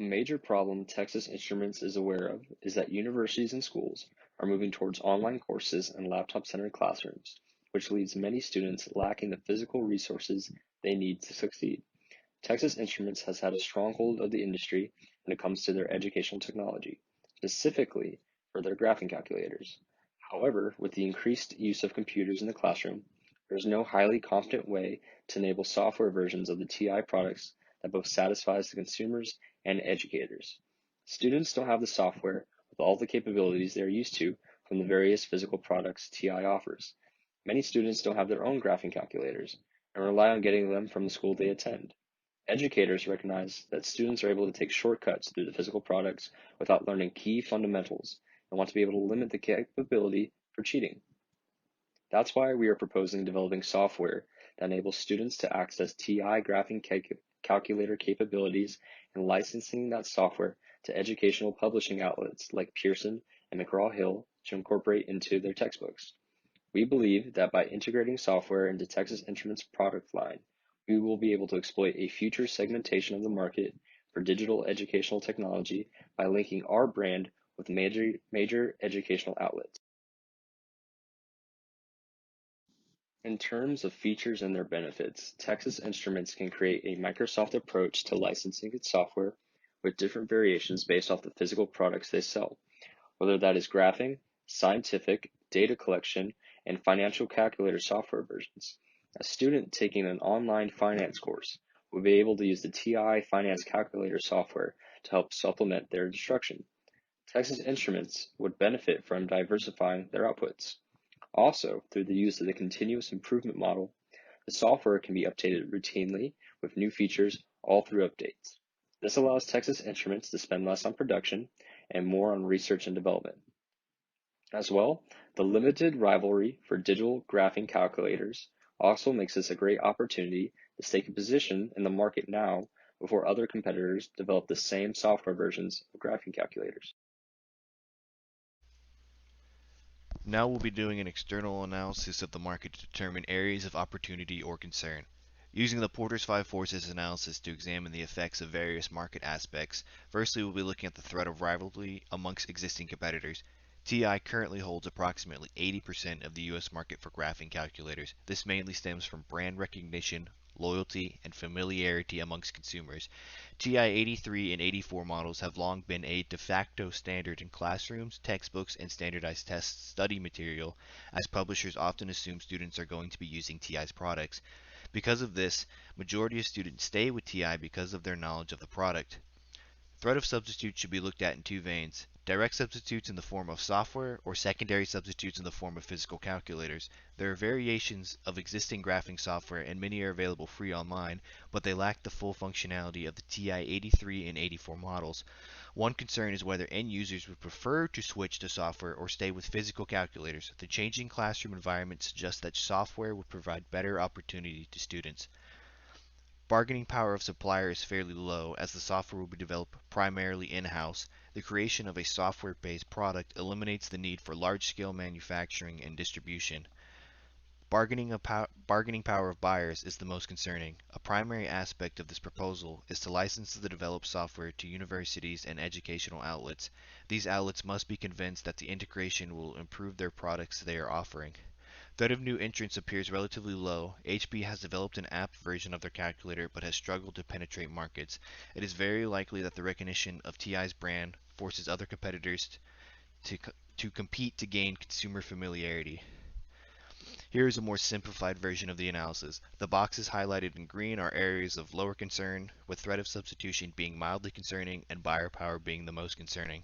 A major problem Texas Instruments is aware of is that universities and schools are moving towards online courses and laptop-centered classrooms, which leaves many students lacking the physical resources they need to succeed. Texas Instruments has had a stronghold of the industry when it comes to their educational technology, specifically for their graphing calculators. However, with the increased use of computers in the classroom, there is no highly confident way to enable software versions of the TI products that both satisfies the consumers and educators. Students don't have the software with all the capabilities they are used to from the various physical products TI offers. Many students don't have their own graphing calculators and rely on getting them from the school they attend. Educators recognize that students are able to take shortcuts through the physical products without learning key fundamentals and want to be able to limit the capability for cheating. That's why we are proposing developing software that enables students to access TI graphing calculator capabilities and licensing that software to educational publishing outlets like Pearson and McGraw-Hill to incorporate into their textbooks. We believe that by integrating software into Texas Instruments' product line, we will be able to exploit a future segmentation of the market for digital educational technology by linking our brand with major educational outlets. In terms of features and their benefits, Texas Instruments can create a Microsoft approach to licensing its software with different variations based off the physical products they sell, whether that is graphing, scientific, data collection, and financial calculator software versions. A student taking an online finance course will be able to use the TI Finance Calculator software to help supplement their instruction. Texas Instruments would benefit from diversifying their outputs. Also, through the use of the continuous improvement model, the software can be updated routinely with new features all through updates. This allows Texas Instruments to spend less on production and more on research and development. As well, the limited rivalry for digital graphing calculators also makes this a great opportunity to stake a position in the market now before other competitors develop the same software versions of graphing calculators. Now we'll be doing an external analysis of the market to determine areas of opportunity or concern. Using the Porter's Five Forces analysis to examine the effects of various market aspects, firstly we'll be looking at the threat of rivalry amongst existing competitors. TI currently holds approximately 80% of the US market for graphing calculators. This mainly stems from brand recognition, loyalty, and familiarity amongst consumers. TI 83 and 84 models have long been a de facto standard in classrooms, textbooks, and standardized test study material, as publishers often assume students are going to be using TI's products. Because of this, majority of students stay with TI because of their knowledge of the product. Threat of substitute should be looked at in two veins: direct substitutes in the form of software or secondary substitutes in the form of physical calculators. There are variations of existing graphing software and many are available free online, but they lack the full functionality of the TI 83 and 84 models. One concern is whether end users would prefer to switch to software or stay with physical calculators. The changing classroom environment suggests that software would provide better opportunity to students. Bargaining power of supplier is fairly low, as the software will be developed primarily in-house. The creation of a software-based product eliminates the need for large-scale manufacturing and distribution. Bargaining power of buyers is the most concerning. A primary aspect of this proposal is to license the developed software to universities and educational outlets. These outlets must be convinced that the integration will improve their products they are offering. Threat of new entrants appears relatively low. HP has developed an app version of their calculator but has struggled to penetrate markets. It is very likely that the recognition of TI's brand forces other competitors to, to compete to gain consumer familiarity. Here is a more simplified version of the analysis. The boxes highlighted in green are areas of lower concern, with threat of substitution being mildly concerning and buyer power being the most concerning.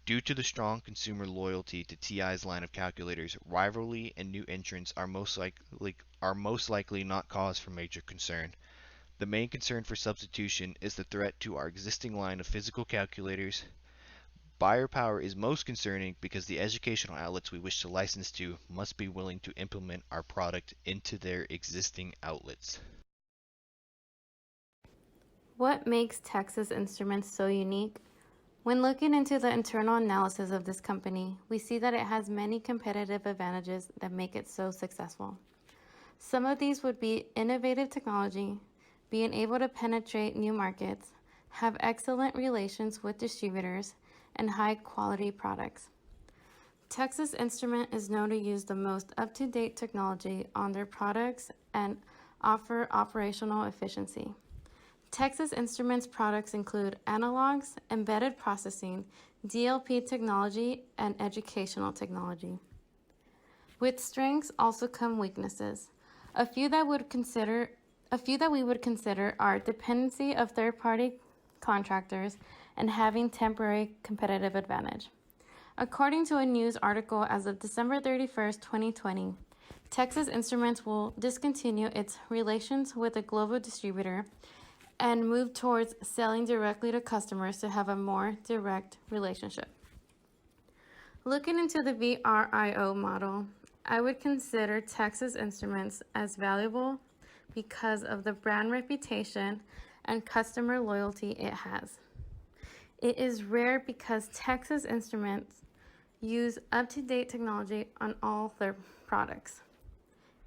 Due to the strong consumer loyalty to TI's line of calculators, rivalry and new entrants are most likely not cause for major concern. The main concern for substitution is the threat to our existing line of physical calculators. Buyer power is most concerning because the educational outlets we wish to license to must be willing to implement our product into their existing outlets. What makes Texas Instruments so unique? When looking into the internal analysis of this company, we see that it has many competitive advantages that make it so successful. Some of these would be innovative technology, being able to penetrate new markets, have excellent relations with distributors, and high-quality products. Texas Instrument is known to use the most up-to-date technology on their products and offer operational efficiency. Texas Instruments products include analogs, embedded processing, DLP technology, and educational technology. With strengths also come weaknesses. A few that we would consider are dependency of third-party contractors and having temporary competitive advantage. According to a news article as of December 31st, 2020, Texas Instruments will discontinue its relations with a global distributor and move towards selling directly to customers to have a more direct relationship. Looking into the VRIO model, I would consider Texas Instruments as valuable because of the brand reputation and customer loyalty it has. It is rare because Texas Instruments use up-to-date technology on all their products.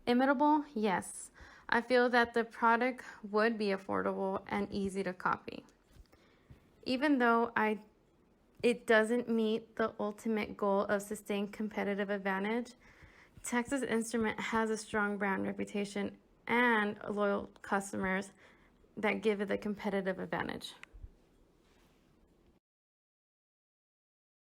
Imitable? Yes. I feel that the product would be affordable and easy to copy. Even though it doesn't meet the ultimate goal of sustained competitive advantage, Texas Instrument has a strong brand reputation and loyal customers that give it a competitive advantage.